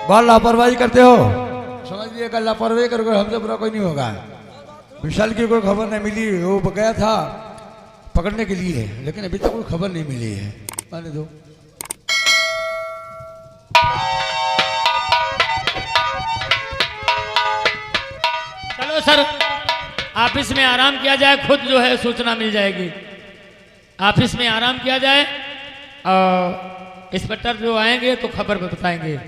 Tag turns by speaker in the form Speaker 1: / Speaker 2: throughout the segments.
Speaker 1: बहुत लापरवाही करते हो। समझ लिए अगर लापरवाही करोगे हमसे बुरा कोई नहीं होगा। विशाल की कोई खबर नहीं मिली, वो गया था पकड़ने के लिए, लेकिन अभी तक कोई खबर नहीं मिली है। आने दो।
Speaker 2: चलो सर, ऑफिस में आराम किया जाए, खुद जो है सूचना मिल जाएगी। ऑफिस में आराम किया जाए और इंस्पेक्टर जो आएंगे तो खबर बताएंगे।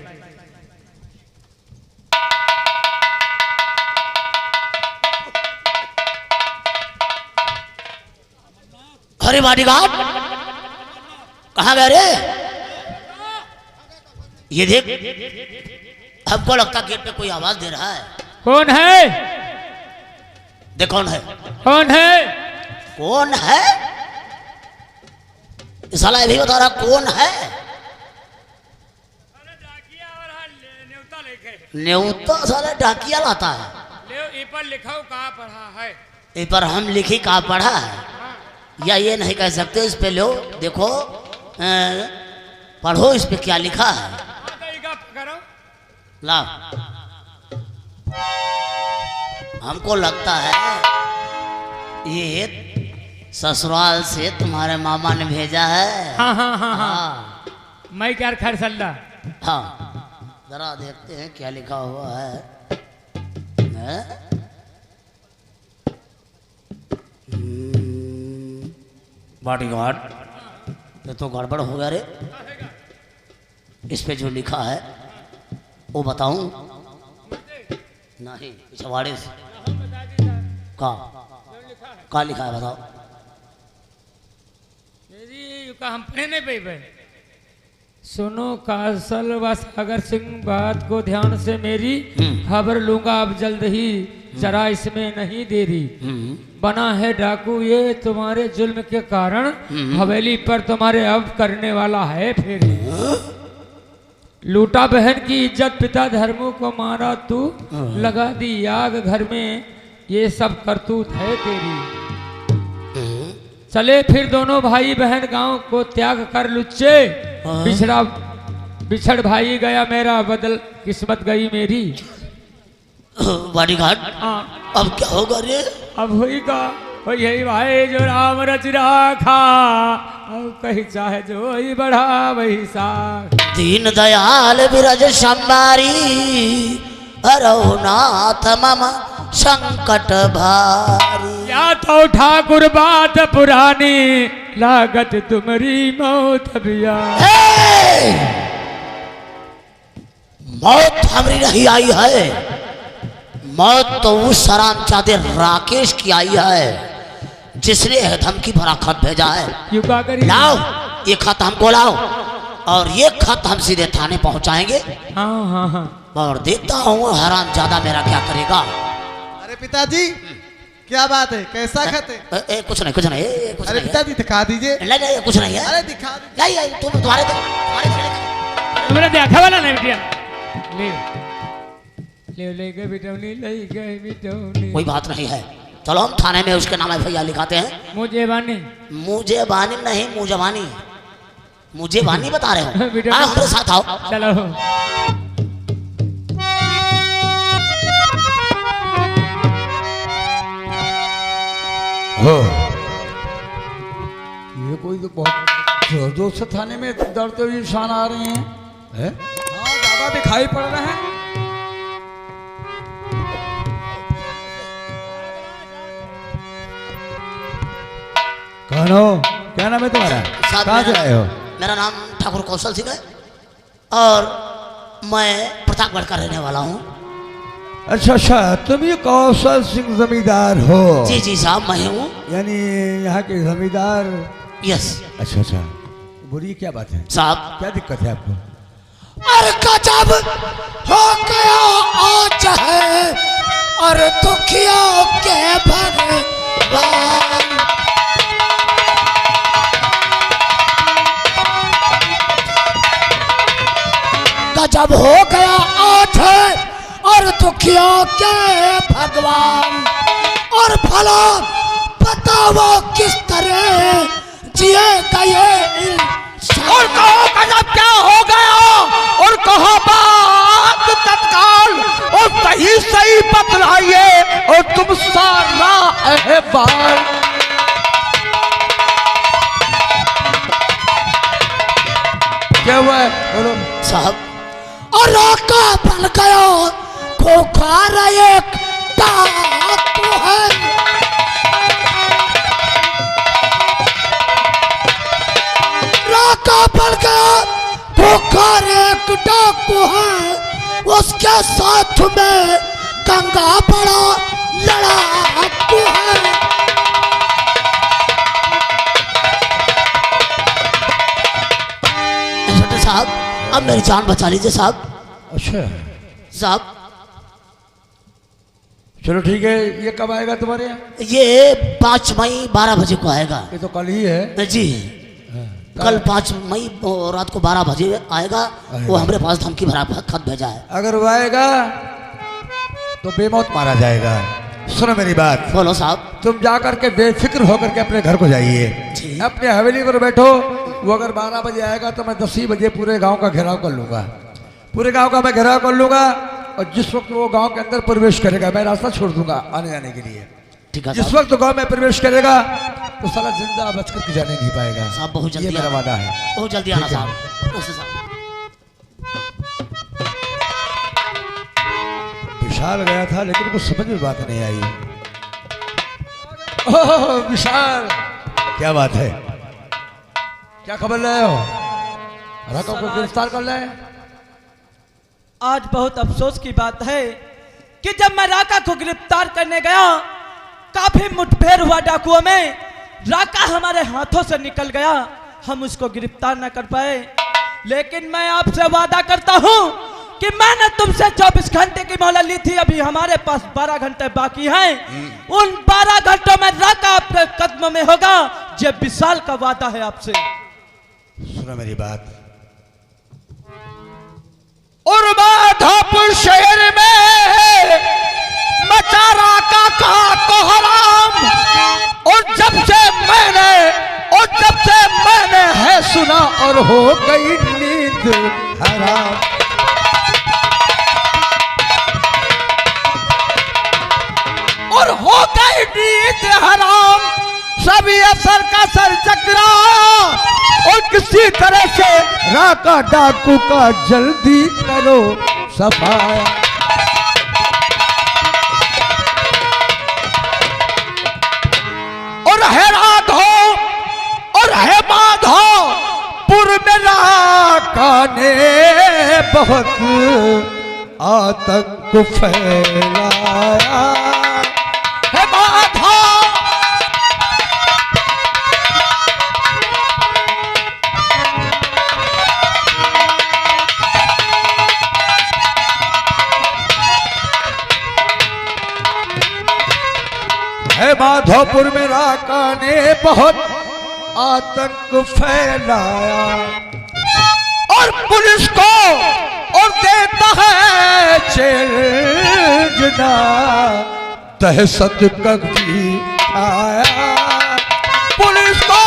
Speaker 3: अरे बॉडीगार्ड कहाँ गए रे? ये देख, हमको लगता गेट पे कोई आवाज दे रहा है।
Speaker 2: कौन है?
Speaker 3: देख कौन है?
Speaker 2: कौन है?
Speaker 3: कौन है? साला अभी बता रहा कौन है? न्योता साला डाकिया लाता है।
Speaker 2: ए पर लिखा हो कहाँ पढ़ा है?
Speaker 3: ए पर हम लिखी कहाँ पढ़ा है? या ये नहीं कह सकते इस पे लो देखो पढ़ो इस पे क्या लिखा है। ला, हमको लगता है ये ससुराल से तुम्हारे मामा ने भेजा है।
Speaker 2: हाँ हाँ हाँ हाँ, मैं क्या खैर सल्ला।
Speaker 3: हाँ जरा देखते हैं क्या लिखा हुआ है। बॉडीगार्ड ये तो गड़बड़ हो गया रे। इस पे जो लिखा है वो बताऊं? नहीं पिछवाड़े से का लिखा है बताओ।
Speaker 2: मेरी का हम पढ़े नहीं पे। सुनो कासल व सागर सिंह, बात को ध्यान से मेरी खबर लूंगा अब जल्द ही, जरा इसमें नहीं देरी। बना है डाकू ये तुम्हारे जुल्म के कारण, हवेली पर तुम्हारे अब करने वाला है फेरी। लूटा बहन की इज्जत, पिता धर्मों को मारा तू, लगा दी आग घर में, ये सब करतूत है तेरी। चले फिर दोनों भाई बहन गांव को त्याग कर लुच्चे, बिछड़ भाई गया मेरा, बदल किस्मत गई मेरी।
Speaker 3: बॉडीगार्ड अब क्या होगा रे?
Speaker 2: अब होगा यही भाई जो राम रच राखा, अब कहीं चाहे जो ही बढ़ा वही सा।
Speaker 3: दीन दयाल बिरज संबारी, रघुनाथ मम संकट भारी।
Speaker 2: या तो ठाकुर बात पुरानी, लागत तुम्हारी मौत बिया।
Speaker 3: मौत हमारी नहीं आई है, मौत तो उस शरामजादे राकेश की आई है जिसने धमकी भरा खत भेजा है। लाओ ये खत हमको लाओ, और ये खत हम सीधे थाने पहुंचाएंगे।
Speaker 2: हाँ हाँ हाँ,
Speaker 3: और देखता हूँ हरामजादा मेरा क्या करेगा।
Speaker 4: अरे पिताजी क्या बात है, कैसा खत है?
Speaker 3: कुछ नहीं कुछ नहीं कुछ
Speaker 4: अरे
Speaker 3: नहीं
Speaker 4: पिताजी दिखा दीजिए।
Speaker 3: नहीं कुछ नहीं है।
Speaker 4: अरे दिखा
Speaker 3: नहीं तुम तुम्हारे
Speaker 2: मेरा देखा वाला नहीं बिटिया। ले गए बिटौनी, ले गए बिटौनी।
Speaker 3: कोई बात नहीं है, चलो हम थाने में उसके नाम भैया लिखाते हैं।
Speaker 2: मुझे बानी
Speaker 3: नहीं मुझे बानी बता रहे हो। आओ हमारे साथ आओ।
Speaker 2: चलो
Speaker 1: हो ये कोई तो बहुत जोर से थाने में दौड़ते हुए इंसान आ रहे हैं।
Speaker 4: हाँ ज्यादा दिखाई पड़ रहे हैं।
Speaker 1: कौन हो? क्या नाम है तुम्हारा? कहाँ से आए हो?
Speaker 3: मेरा नाम ठाकुर कौशल सिंह है और मैं प्रतापगढ़ का रहने वाला हूँ।
Speaker 1: अच्छा अच्छा, तुम ये कौशल सिंह जमींदार हो?
Speaker 3: जी साहब मैं हूँ।
Speaker 1: यानी यहाँ के जमींदार?
Speaker 3: यस।
Speaker 1: अच्छा अच्छा, बुरी क्या बात है
Speaker 3: साहब?
Speaker 1: क्या दिक्कत है आपको?
Speaker 3: अरे गजब हो गया आज है और दुखियों के भगवान। गजब हो गया आज है और दुखियों के भगवान। और भला बताओ किस तरह जिए गए।
Speaker 5: और कहो गजब क्या हो गया और कहो बात
Speaker 1: बोलो
Speaker 3: साहब और राका बन गया खोखार एक डाकू है। राका बन गया खोखार एक डाकू है, उसके साथ में गंगा बड़ा लड़ाकू है। इंस्पेक्टर साहब अब मेरी जान बचा लीजिए साहब।
Speaker 1: अच्छा
Speaker 3: साहब
Speaker 1: चलो ठीक है, ये कब आएगा तुम्हारे यहाँ?
Speaker 3: ये 5 मई 12 बजे को आएगा।
Speaker 1: ये तो कल ही है।
Speaker 3: जी कल 5 मई रात को 12 बजे आएगा। वो हमारे पास धमकी भरा खत भेजा है।
Speaker 1: अगर वो आएगा तो बेमौत मारा जाएगा। सुनो मेरी बात।
Speaker 3: बोलो साहब।
Speaker 1: तुम जा करके बेफिक्र होकर के अपने घर को जाइए, अपने हवेली पर बैठो। वो अगर 12 बजे आएगा तो मैं 10 ही बजे पूरे गांव का घेराव कर लूंगा। पूरे गांव का मैं घेराव कर लूंगा और जिस वक्त वो गांव के अंदर प्रवेश करेगा मैं रास्ता छोड़ दूंगा आने जाने के लिए।
Speaker 3: ठीक है।
Speaker 1: जिस वक्त गांव में प्रवेश करेगा तो साला जिंदा बच करके जाने नहीं पाएगा
Speaker 3: साहब। बहुत जल्दी,
Speaker 1: ये मेरा वादा है।
Speaker 3: बहुत जल्दी आना साहब।
Speaker 1: विशाल गया था लेकिन उनको समझ में बात नहीं आई। ओह विशाल, क्या बात है? क्या खबर लाए हो? राका को गिरफ्तार कर लाए?
Speaker 5: आज बहुत अफसोस की बात है कि जब मैं राका को गिरफ्तार करने गया, काफी मुठभेड़ हुआ डाकुओं में। राका हमारे हाथों से निकल गया, हम उसको गिरफ्तार न कर पाए। लेकिन मैं आपसे वादा करता हूं कि मैंने तुमसे 24 घंटे की मोहलत ली थी, अभी हमारे पास 12 घंटे बाकी हैं। उन 12 घंटों में राका आपके कदम में होगा। ये विशाल का वादा है आपसे।
Speaker 1: सुनो मेरी बात। और माधोपुर शहर में मचा राका का कोहराम। और जब से मैंने है सुना और हो गई नींद हराम। और हो गई नींद हराम, सभी अफसर का सर चकरा। और किसी तरह से राका डाकू का जल्दी करो सफाया। और है राघो और है माधो पुर में राका ने बहुत आतंक फैलाया। है माधो माधोपुर में राका ने बहुत आतंक फैलाया। और पुलिस को और देता है चैलेंज ना दहशत कभी आया। पुलिस को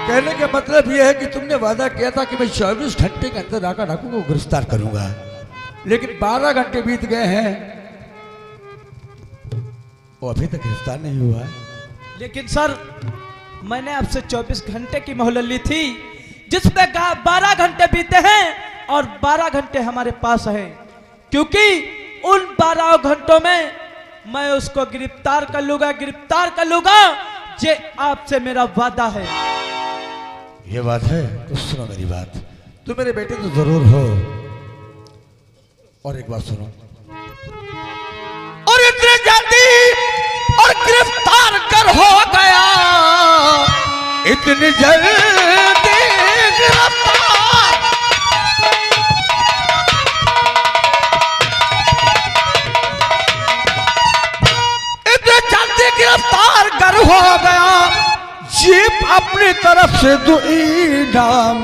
Speaker 1: कहने का मतलब यह है कि तुमने वादा किया था कि मैं 24 घंटे के अंदर राका डाकू को गिरफ्तार करूंगा, लेकिन 12 घंटे बीत गए हैं, वो अभी तक गिरफ्तार नहीं हुआ है।
Speaker 5: लेकिन सर मैंने आपसे 24 घंटे की मोहलत ली थी, जिसमें 12 घंटे बीते हैं और 12 घंटे हमारे पास हैं, क्योंकि उन 12 घंटों में मैं उसको गिरफ्तार कर लूंगा। ये आपसे मेरा वादा है।
Speaker 1: ये बात है तो सुनो मेरी बात। तुम मेरे बेटे तो जरूर हो, और एक बात सुनो। और इतने जल्दी और गिरफ्तार कर हो गया, इतनी जल्दी गिरफ्तार। इतने जल्दी गिरफ्तार कर हो गया, जीप अपनी तरफ से दो इनाम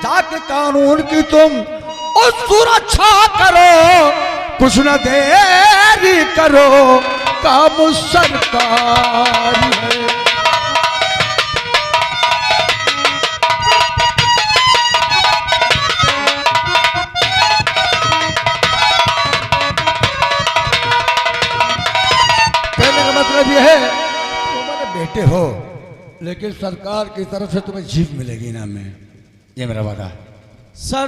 Speaker 1: ताकि कानून की तुम और सुरक्षा करो, कुछ न देरी करो, काम सरकार है। मतलब ये है तुम्हारे बेटे हो, लेकिन सरकार की तरफ से तुम्हें जीप मिलेगी इनाम में, ये मेरा वादा।
Speaker 5: सर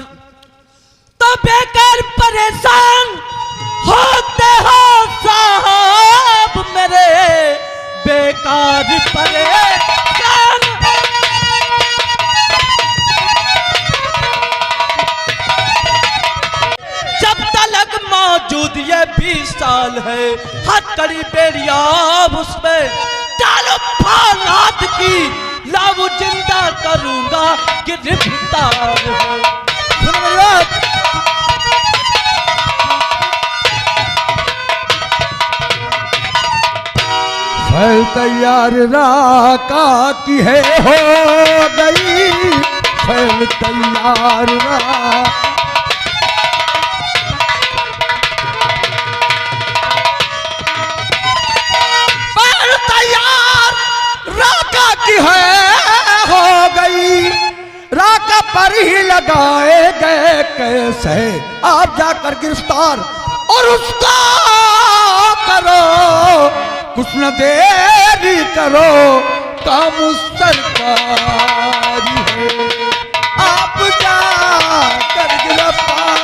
Speaker 5: तो बेकार परेशान होते हो साहब मेरे, बेकार परेशान। जब तक मौजूद ये 20 साल है, हथकड़ी बेरिया उसमें डालो फालात की, लाव जिंदा करूंगा गिरफ्तार है। सुनो मेरी बात।
Speaker 1: फैल तैयार राका की है हो गई, फैल तैयार राका की है हो गई, राका पर ही लगाए गए कैसे आप जाकर गिरफ्तार, और उसका करो कुछ न देरी करो, काम सरकारी है आप जाकर गिरफ्तार।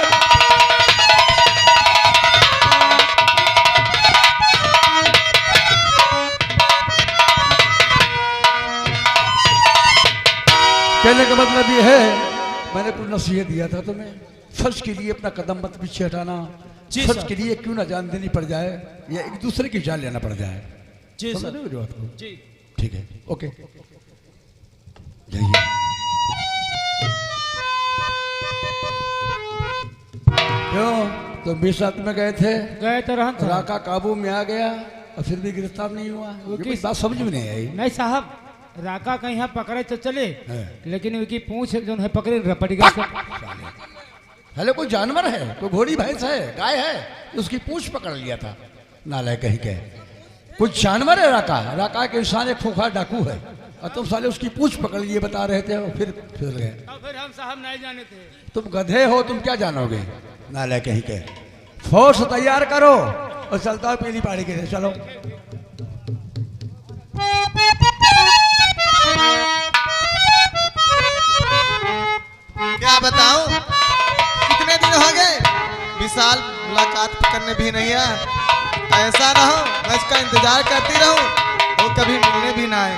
Speaker 1: कहने का मतलब ये है, मैंने कुछ नसीहत दिया था तुम्हें, सच के लिए अपना कदम मत पीछे हटाना, सच के लिए क्यों ना जान देनी पड़ जाए या एक दूसरे की जान लेना पड़ जाए।
Speaker 5: जी सर।
Speaker 1: मेरी बात को?
Speaker 5: जी
Speaker 1: ठीक है, ओके जाइए। क्यों तुम भी साथ में गए थे?
Speaker 2: गए तो रहन था।
Speaker 1: राका काबू में आ गया और फिर भी गिरफ्तार नहीं हुआ, ये कुछ बात समझ में नहीं आई।
Speaker 2: नहीं साहब, राका कहीं यहाँ पकड़े तो चले,
Speaker 1: है।
Speaker 2: लेकिन उनकी पूंछ जो है पकड़े रपट गया।
Speaker 1: हेलो कोई जानवर है, कोई घोड़ी भैंस है, गाय है, उसकी पूंछ पकड़ लिया था, नालायक कहीं के। कुछ जानवर है राका? राका के इंसान एक खूंखार डाकू है, और तुम साले उसकी पूंछ पकड़ लिए बता रहे थे, और फिर गए।
Speaker 2: फिर हम साहब नहीं जाने थे।
Speaker 1: तुम गधे हो, तुम क्या जानोगे, नालायक कहीं के। फोर्स तैयार करो और चलता हूं पीली पहाड़ी के लिए, चलो।
Speaker 4: क्या बताऊं, कितने दिन हो गए विशाल मुलाकात करने भी नहीं आया। ऐसा ना हो मैं इसका इंतजार करती रहूं, वो कभी मिलने भी ना आए।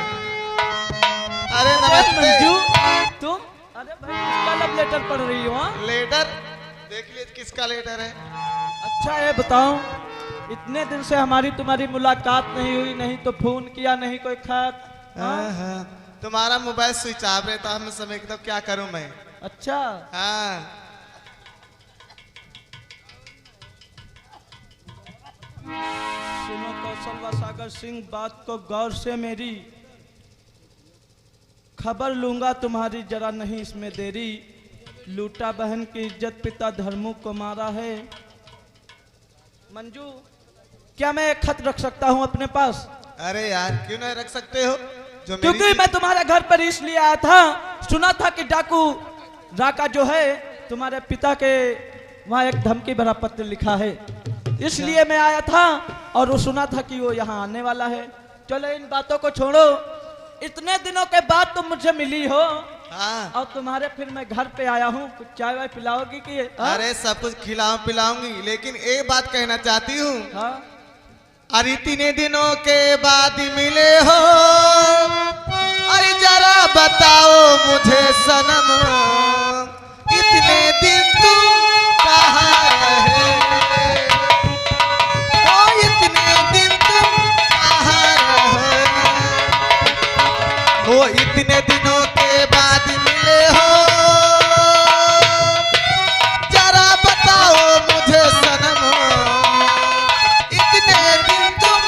Speaker 4: अरे नमस्ते।
Speaker 5: मंजू तुम, अरे भाई किसका लव लेटर पढ़ रही हो? हाँ?
Speaker 4: लेटर देख लीजिए किसका लेटर है।
Speaker 5: अच्छा ये बताओ, इतने दिन से हमारी तुम्हारी मुलाकात नहीं हुई, नहीं तो फोन किया, नहीं कोई खत।
Speaker 4: हाँ, तुम्हारा मोबाइल स्विच ऑफ रहता है, मैं समय तो क्या करूं मैं।
Speaker 5: अच्छा
Speaker 4: हाँ
Speaker 5: सुनो कौशल व सागर सिंह, बात को गौर से मेरी, खबर लूंगा तुम्हारी, जरा नहीं इसमें देरी। लूटा बहन की इज्जत, पिता धर्मू को मारा है। मंजू क्या मैं एक खत रख सकता हूं अपने पास?
Speaker 4: अरे यार क्यों नहीं रख सकते हो, जो
Speaker 5: क्योंकि मैं तुम्हारे घर पर इसलिए आया था, सुना था कि डाकू राका जो है तुम्हारे पिता के वहाँ एक धमकी भरा पत्र लिखा है, इसलिए मैं आया था। और वो सुना था कि वो यहाँ आने वाला है। चलो इन बातों को छोड़ो, इतने दिनों के बाद तुम मुझे मिली हो,
Speaker 4: हाँ।
Speaker 5: और तुम्हारे फिर मैं घर पे आया हूँ, कुछ चाय वाय पिलाओगी कि?
Speaker 4: अरे सब कुछ पिलाऊंगी, लेकिन एक बात कहना चाहती हूँ।
Speaker 5: हाँ?
Speaker 4: अरे इतने दिनों के बाद मिले हो, अरे जरा बताओ मुझे सनम, इतने दिन तुम कहाँ रहे, ओ इतने दिन तुम कहाँ रहे, ओ इतने दिनों के बाद मिले हो, जरा बताओ मुझे सनम, इतने दिन तुम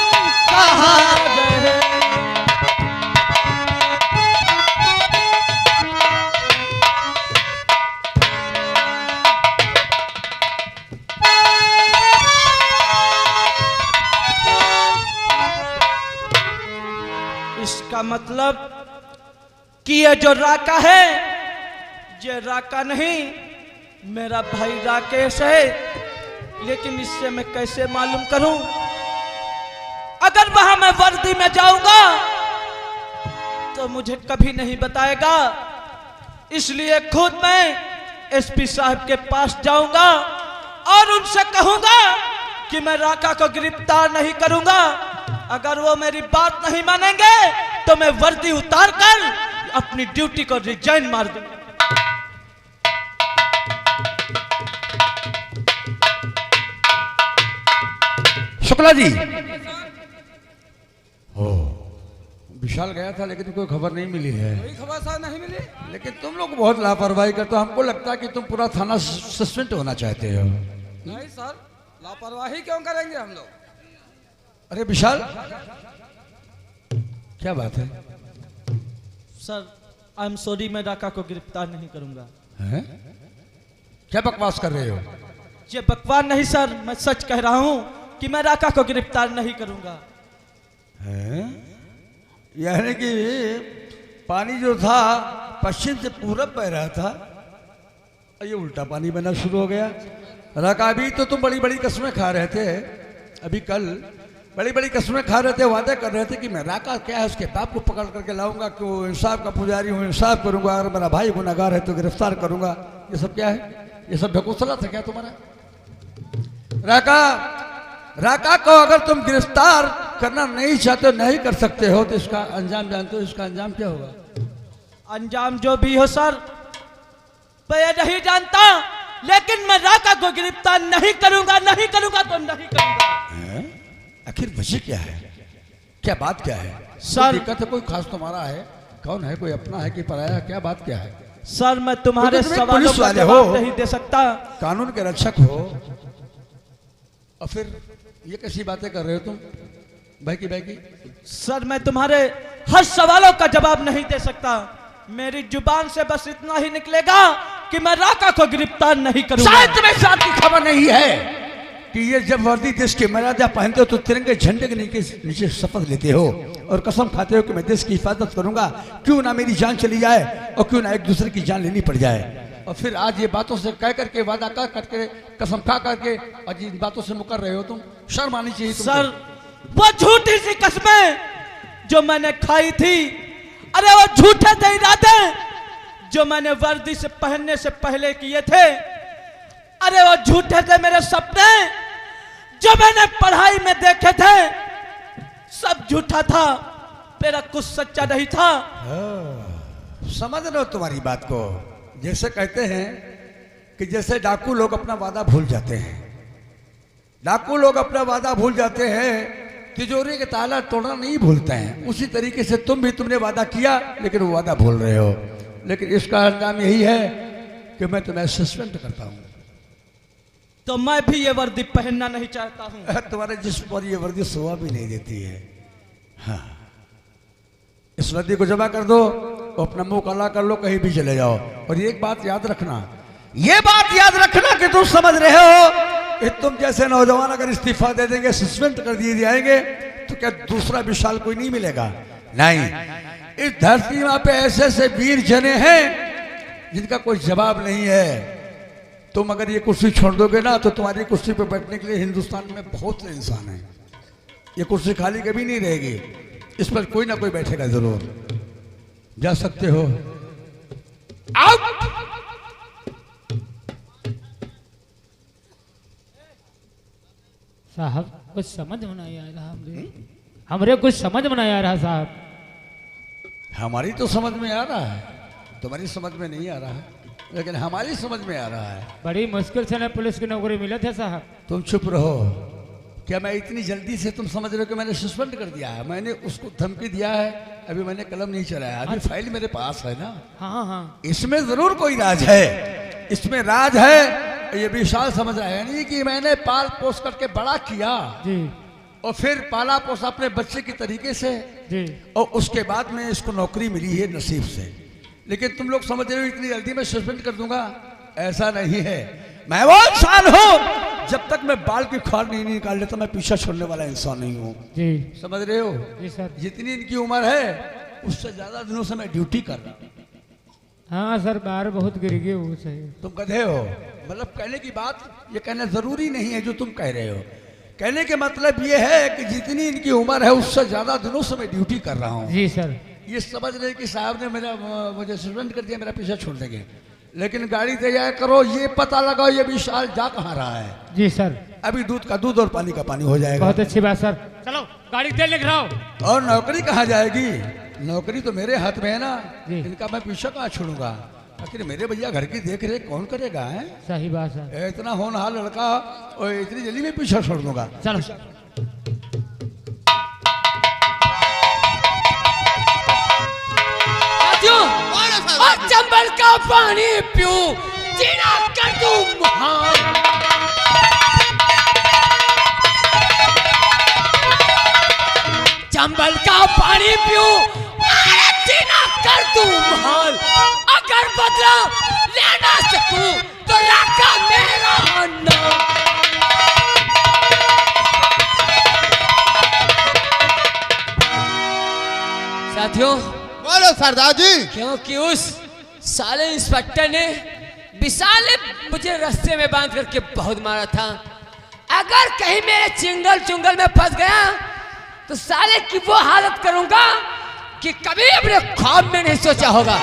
Speaker 4: कहाँ रहे।
Speaker 5: इसका मतलब कि ये जो राका है, ये राका नहीं, मेरा भाई राकेश है। लेकिन इससे मैं कैसे मालूम करूं? अगर वहां मैं वर्दी में जाऊंगा तो मुझे कभी नहीं बताएगा। इसलिए खुद मैं एसपी साहब के पास जाऊंगा और उनसे कहूंगा कि मैं राका को गिरफ्तार नहीं करूंगा। अगर वो मेरी बात नहीं मानेंगे तो मैं वर्दी उतार कर अपनी ड्यूटी को रिजाइन मार दूंगा।
Speaker 1: शुक्ला जी, हो विशाल गया था लेकिन कोई खबर नहीं मिली है।
Speaker 2: कोई खबर साहब नहीं मिली।
Speaker 1: लेकिन तुम लोग बहुत लापरवाही करते हो। हमको लगता है कि तुम पूरा थाना सस्पेंड होना चाहते हो।
Speaker 2: नहीं सर, लापरवाही क्यों करेंगे हम लोग?
Speaker 1: अरे विशाल, क्या बात है?
Speaker 5: सर आई एम सॉरी, मैं राका को गिरफ्तार नहीं करूंगा।
Speaker 1: हैं? क्या बकवास कर रहे हो?
Speaker 5: ये बकवास नहीं सर, मैं सच कह रहा हूं कि मैं राका को गिरफ्तार नहीं करूंगा।
Speaker 1: हैं? यानी कि पानी जो था पश्चिम से पूरब बह रहा था, ये उल्टा पानी बना शुरू हो गया। राका, अभी तो तुम बड़ी बड़ी कसमें खा रहे थे, अभी कल बड़ी बड़ी कसमें खा रहे थे, वादे कर रहे थे कि मैं राका क्या है उसके बाप को पकड़ करके लाऊंगा, कि वो इंसाफ का पुजारी हूँ, इंसाफ करूंगा, अगर मेरा भाई गुनहगार है तो गिरफ्तार करूंगा। ये सब क्या है? ये सब बेगूसला था क्या तुम्हारा? राका को अगर तुम गिरफ्तार करना नहीं चाहते हो, नहीं कर सकते हो, तो इसका अंजाम जानते हो? इसका अंजाम क्या होगा?
Speaker 5: अंजाम जो भी हो सर, मैं नहीं जानता, लेकिन मैं राका को गिरफ्तार नहीं करूंगा, नहीं करूंगा तो नहीं करूंगा।
Speaker 1: आखिर वजह क्या है? क्या बात क्या है
Speaker 5: सर?
Speaker 1: दिक्कत है कोई खास तुम्हारा है? कौन है? कोई अपना है कि पराया? क्या बात क्या है?
Speaker 5: सर मैं तुम्हारे
Speaker 1: तुम
Speaker 5: सवालों
Speaker 1: पुलिस
Speaker 5: का
Speaker 1: वाले
Speaker 5: जवाब
Speaker 1: हो,
Speaker 5: नहीं दे सकता।
Speaker 1: कानून के रक्षक हो, और फिर ये कैसी बातें कर रहे हो तुम? भाई की
Speaker 5: सर मैं तुम्हारे हर सवालों का जवाब नहीं दे सकता। मेरी जुबान से बस इतना ही निकलेगा कि मैं राका को गिरफ्तार नहीं करूंगा।
Speaker 1: शायद तुम्हें इस बात की खबर नहीं है कि ये जब वर्दी देश की मर्यादा पहनते हो तो तिरंगे झंडे के नीचे शपथ लेते हो और कसम खाते हो कि मैं देश की हिफाजत करूंगा, क्यों ना मेरी जान चली जाए और क्यों ना एक दूसरे की जान लेनी पड़ जाए। और फिर आज ये बातों से कह करके, वादा कर करके, कसम खा करके आज इन बातों से मुकर रहे हो तुम। शर्म आनी चाहिए तुमको।
Speaker 5: सर वो झूठी सी कसमें जो मैंने खाई थी, अरे वो झूठे थे इरादे जो मैंने वर्दी से पहनने से पहले किए थे, अरे वो झूठे थे मेरे सपने जो मैंने पढ़ाई में देखे थे, सब झूठा था, मेरा कुछ सच्चा नहीं था।
Speaker 1: समझ रहे हो तुम्हारी बात को? जैसे कहते हैं कि जैसे डाकू लोग अपना वादा भूल जाते हैं, डाकू लोग अपना वादा भूल जाते हैं, तिजोरी के ताला तोड़ना नहीं भूलते हैं, उसी तरीके से तुमने वादा किया लेकिन वो वादा भूल रहे हो। लेकिन इसका अंजाम यही है कि मैं तुम्हें सस्पेंड करता हूं।
Speaker 5: तो मैं भी ये वर्दी पहनना नहीं चाहता हूं।
Speaker 1: तुम्हारे जिस्म पर ये वर्दी शोभा भी नहीं देती है। हाँ, इस वर्दी को जमा कर दो, अपना मुंह काला कर लो, कहीं भी चले जाओ। और एक बात याद रखना, ये बात याद रखना कि तुम समझ रहे हो कि तुम जैसे नौजवान अगर इस्तीफा दे देंगे, सस्पेंड कर दिए जाएंगे, तो क्या दूसरा विशाल कोई नहीं मिलेगा? नहीं, इस धरती मां पे ऐसे ऐसे वीर जने हैं जिनका कोई जवाब नहीं है। तुम अगर ये कुर्सी छोड़ दोगे ना तो तुम्हारी कुर्सी पे बैठने के लिए हिंदुस्तान में बहुत से इंसान हैं। ये कुर्सी खाली कभी नहीं रहेगी, इस पर कोई ना कोई बैठेगा जरूर। जा सकते हो, आउट।
Speaker 2: साहब कुछ समझ में नहीं आ रहा, हमरे कुछ समझ में नहीं आ रहा साहब।
Speaker 1: हमारी तो समझ में आ रहा है, तुम्हारी समझ में नहीं आ रहा है, लेकिन हमारी समझ में आ रहा है।
Speaker 2: बड़ी मुश्किल से ना पुलिस की नौकरी मिले थे साहब।
Speaker 1: तुम चुप रहो। क्या मैं इतनी जल्दी से तुम समझ रहे हो कि मैंने सस्पेंड कर दिया है? मैंने उसको धमकी दिया है, अभी मैंने कलम नहीं चलाया, अभी फाइल मेरे पास है ना।
Speaker 2: हाँ हाँ,
Speaker 1: इसमें जरूर कोई राज है, इसमें राज है। ये विशाल समझ रहा है नहीं कि मैंने पाल पोस करके बड़ा किया
Speaker 2: जी,
Speaker 1: और फिर पाला पोस अपने बच्चे की तरीके से
Speaker 2: जी,
Speaker 1: और उसके बाद में इसको नौकरी मिली है नसीब से। लेकिन तुम लोग समझ रहे हो इतनी जल्दी मैं सस्पेंड कर दूंगा, ऐसा नहीं है। मैं वो इंसान हूं, जब तक मैं बाल की खाल नहीं निकाल लेता मैं पीछा छोड़ने वाला इंसान नहीं हूं।
Speaker 2: जी
Speaker 1: समझ रहे हो?
Speaker 2: जी सर।
Speaker 1: जितनी इनकी उम्र है उससे ज्यादा दिनों से मैं ड्यूटी कर रहा हूं।
Speaker 2: हाँ सर, बाहर बहुत गिर गए वो सही।
Speaker 1: तुम गधे हो, मतलब कहने की बात ये कहना जरूरी नहीं है जो तुम कह रहे हो। कहने के मतलब ये है कि जितनी इनकी उम्र है उससे ज्यादा दिनों से मैं ड्यूटी कर रहा हूँ।
Speaker 2: जी सर।
Speaker 1: ये समझ रहे कि साहब ने मुझे सस्पेंड कर दिया, मेरा पीछा छोड़ देंगे, लेकिन गाड़ी तैयार करो, ये पता लगाओ ये विशाल जा कहाँ रहा है।
Speaker 2: जी सर।
Speaker 1: अभी दूध का दूध और पानी का पानी हो जाएगा।
Speaker 2: बहुत अच्छी बात सर। चलो गाड़ी तेल लिख रहा हूँ।
Speaker 1: और नौकरी कहाँ जाएगी? नौकरी तो मेरे हाथ में है ना,
Speaker 2: जी।
Speaker 1: इनका मैं पीछा कहाँ छोड़ूंगा? आखिर मेरे भैया घर की देख रेख कौन करेगा है?
Speaker 2: सही बात सर।
Speaker 1: इतना होनहार लड़का और इतनी जल्दी में पीछा छोड़ दूंगा?
Speaker 2: चलो।
Speaker 3: और चंबल का पानी पीऊं, जीना कर दूं मुहाल। चंबल का पानी पीऊं, जीना कर दूं मुहाल। अगर बदला ले ना सकूं तो राका मेरा नाम। साथियों,
Speaker 4: बोलो सरदार जी।
Speaker 3: क्योंकि उस साले इंस्पेक्टर ने विशाल ने मुझे रास्ते में बांध करके बहुत मारा था। अगर कहीं मेरे चिंगल चुंगल में फंस गया तो साले की वो हालत करूंगा कि कभी अपने ख्वाब में नहीं सोचा होगा।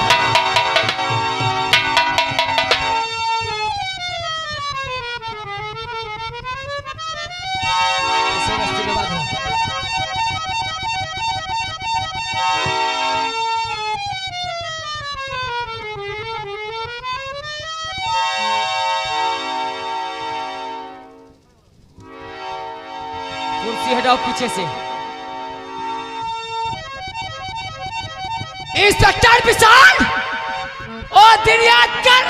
Speaker 3: इसे रास्ते में बांधो। कुर्सी हटाओ पीछे से। इंस्पेक्टर विशाल, ओ दिन याद कर,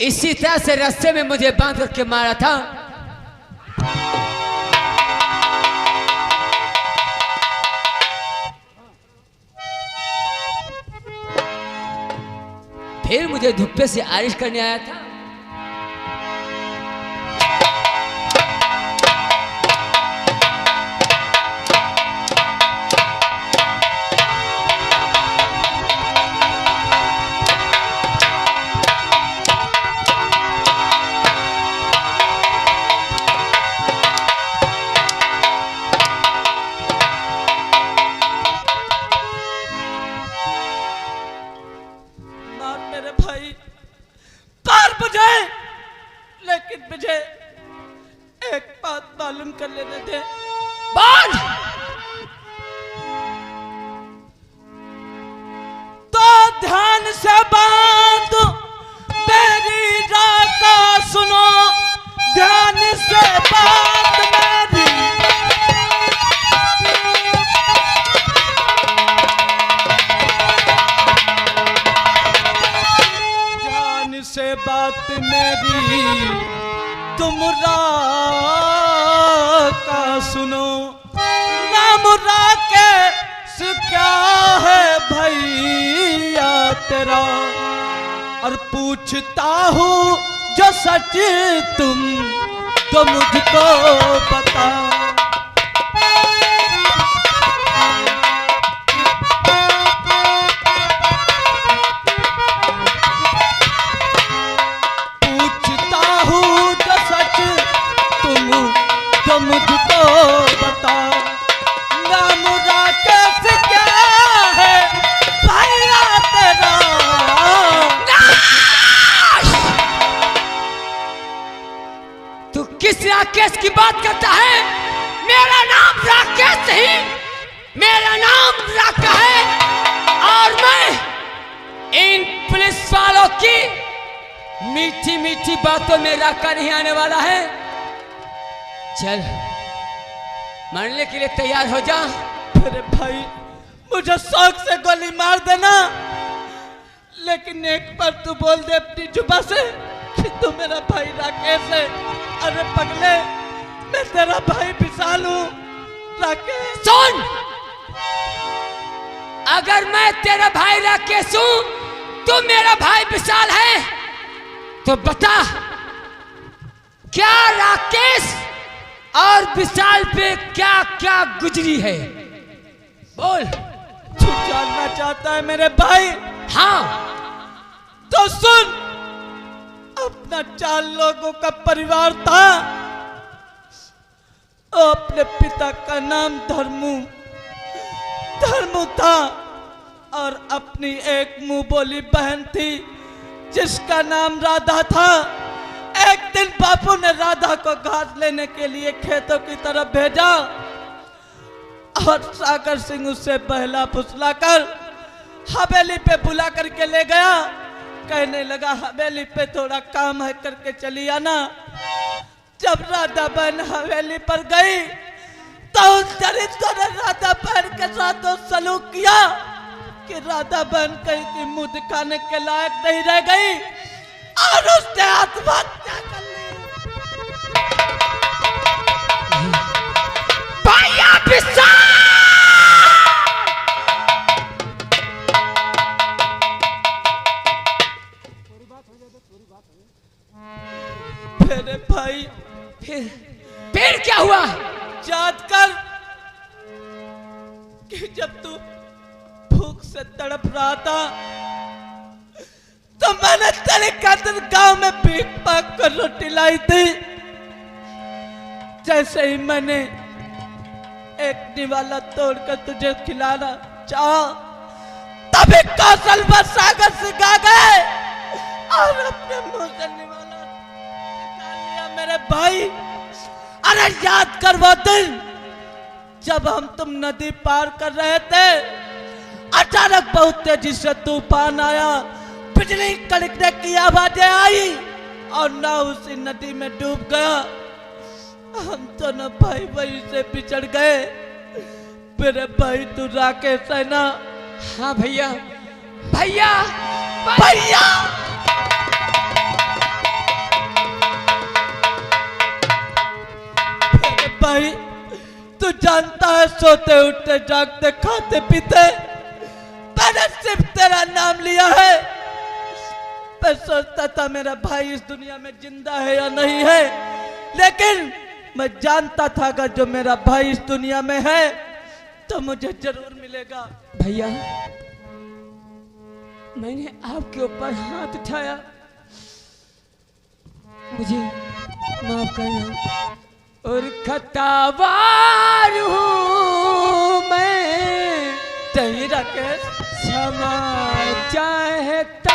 Speaker 3: इसी तरह से रास्ते में मुझे बांध करके मारा था। फिर मुझे धुप्पे से आरिश करने आया था।
Speaker 5: मार मेरे भाई, मार मुझे, लेकिन मुझे एक बात मालूम कर लेने दे।
Speaker 3: बांध।
Speaker 5: तो ध्यान से बात मेरी राका सुनो, ध्यान से बात मेरी। ध्यान से बात मेरी तुम राका सुनो। नाम राकेश क्या है भैया तेरा, और पूछता हूँ जो सच तुम तो मुझको बता। पूछता हूँ जो सच तुम तो मुझको बता। नाम राकेश क्या है भैया तेरा।
Speaker 3: तू किस राकेश की बात करता है? मेरा नाम राकेश नहीं, मेरा नाम राका है। और मैं इन पुलिस वालों की मीठी मीठी बातों में राका नहीं आने वाला है। चल, मरने के लिए तैयार हो जा।
Speaker 5: अरे भाई, मुझे शौक से गोली मार देना, लेकिन एक बार तू बोल दे अपनी जुबान से कि तू मेरा भाई राकेश है। अरे पगले, मैं तेरा भाई विशाल हूँ राकेश।
Speaker 3: सुन, अगर मैं तेरा भाई राकेश हूं, तू मेरा भाई विशाल है, तो बता क्या राकेश और विशाल पे क्या क्या गुजरी है? बोल।
Speaker 5: तू जानना चाहता है मेरे भाई?
Speaker 3: हाँ।
Speaker 5: तो सुन, अपना 4 लोगों का परिवार था। राधा का नाम धर्मू था और अपनी एक मुंह बोली बहन थी जिसका नाम राधा था। एक दिन बापू ने राधा को घास लेने के लिए खेतों की तरफ भेजा और सागर सिंह उससे बहला फुसला कर हवेली पे बुला करके ले गया। कहने लगा हवेली पे थोड़ा काम है, करके चली आना। जब राधा बहन हवेली पर गई तो उस चरित्र ने राधा बहन के साथ तो सलूक किया कि राधा बहन कहीं की मुंह दिखाने के लायक नहीं रह गई और उसने आत्महत्या कर ली। भैया मेरे भाई
Speaker 2: फिर क्या हुआ?
Speaker 5: याद कर कि जब तू भूख से तड़प रहा था तो मैंने तेरे खातिर गांव में भीख मांग कर रोटी लाई थी। जैसे ही मैंने एक निवाला तोड़कर तुझे खिलाना चाहा तभी कौशल व सागर सिंह आ गए और अपने मुंह से निवाला निकाल लिया। मेरे भाई अरे याद कर वो दिन जब हम तुम नदी पार कर रहे थे, अचानक बहुत तेजी से तूफान आया, बिजली कड़कने की आवाजें आई और नाव उसी नदी में डूब गया। हम दोनों भाई वहीं से बिछड़ गए। मेरे भाई तू राकेश है ना?
Speaker 2: हाँ भैया भैया
Speaker 5: भैया मेरे भाई तू जानता है सोते उठते जागते खाते पीते मैंने सिर्फ तेरा नाम लिया है। मैं सोचता था मेरा भाई इस दुनिया में जिंदा है या नहीं है, लेकिन मैं जानता था अगर जो मेरा भाई इस दुनिया में है तो मुझे जरूर मिलेगा।
Speaker 2: भैया मैंने आपके ऊपर हाथ उठाया, मुझे माफ करना। और खतावार हूँ मैं,
Speaker 5: सही राकेश,
Speaker 2: क्षमा चाहता।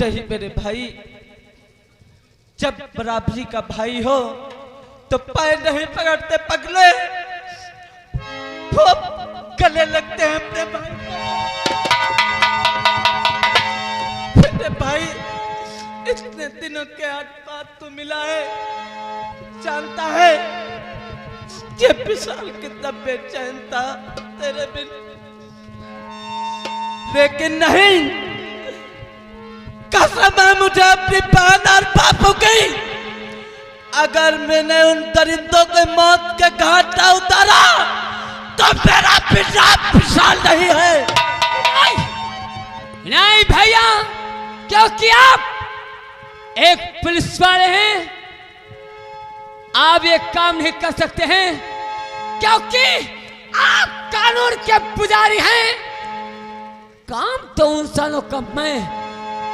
Speaker 5: सही मेरे भाई, जब बराबरी का भाई हो तो पैर नहीं पकड़ते पगले, वो गले लगते हैं अपने भाई को। मेरे भाई इतने दिनों के बाद तू मिला है, जानता है ये विशाल कितना बेचैन था तेरे बिन, लेकिन नहीं, कसम है मुझे अपनी बहन और बापू की, अगर मैंने उन दरिंदों के मौत के घाट ना उतारा तो मेरा पिशाब विशाल नहीं है।
Speaker 2: नहीं भैया, क्योंकि आप एक पुलिस वाले हैं, आप ये काम नहीं कर सकते हैं, क्योंकि आप कानून के पुजारी हैं। काम तो उन सालों का मैं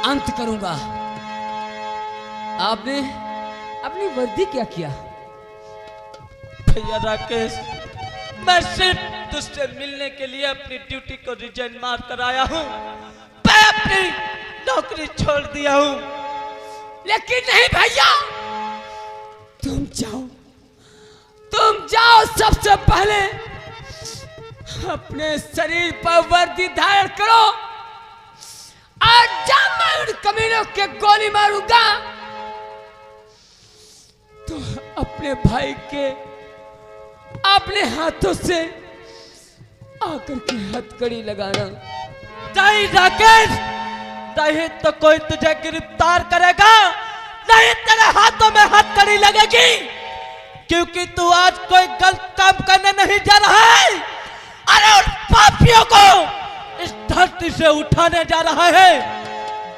Speaker 2: अंत करूंगा। आपने अपनी वर्दी क्या किया?
Speaker 5: भैया राकेश, मैं सिर्फ तुझसे मिलने के लिए अपनी ड्यूटी को रिजाइन मार कर आया हूँ। मैं अपनी नौकरी छोड़ दिया हूँ।
Speaker 2: लेकिन नहीं भैया, तुम जाओ, सबसे पहले अपने शरीर पर वर्दी धारण करो, और जब मैं उन कमीनों के गोली मारूंगा तो अपने भाई के अपने हाथों से आकर के हथकड़ी लगाना।
Speaker 5: नहीं राकेश, नहीं तो कोई तुझे गिरफ्तार करेगा, नहीं तेरे हाथों में हथकड़ी लगेगी, क्योंकि तू आज कोई गलत काम करने नहीं जा रहा है। अरे उन पापियों को इस धरती से उठाने जा रहा है।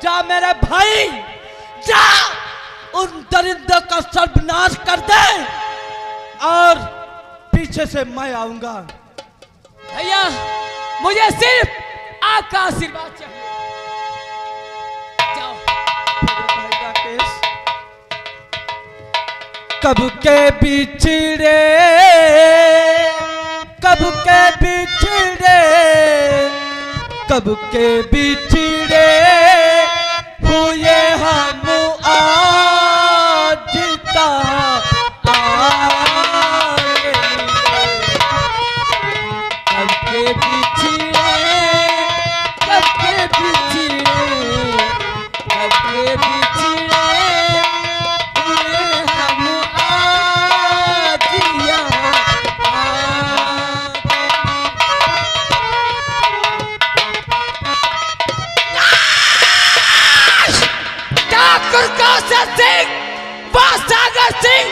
Speaker 5: जा मेरे भाई, जा उन दरिंदों का सर्वनाश कर दे और पीछे से मैं आऊंगा।
Speaker 2: भैया मुझे सिर्फ आपका आशीर्वाद चाहिए। जाओ।
Speaker 5: भाई राकेश, कब के बिछड़े, कब के बिछड़े, कब के बिछड़े हुए हम आज कहाँ आए। कब के बिछड़े, कब के बिछड़े, कब के बिछड़े हुए हम आज यहाँ
Speaker 2: ठाकुर कौशल सिंह व सागर सिंह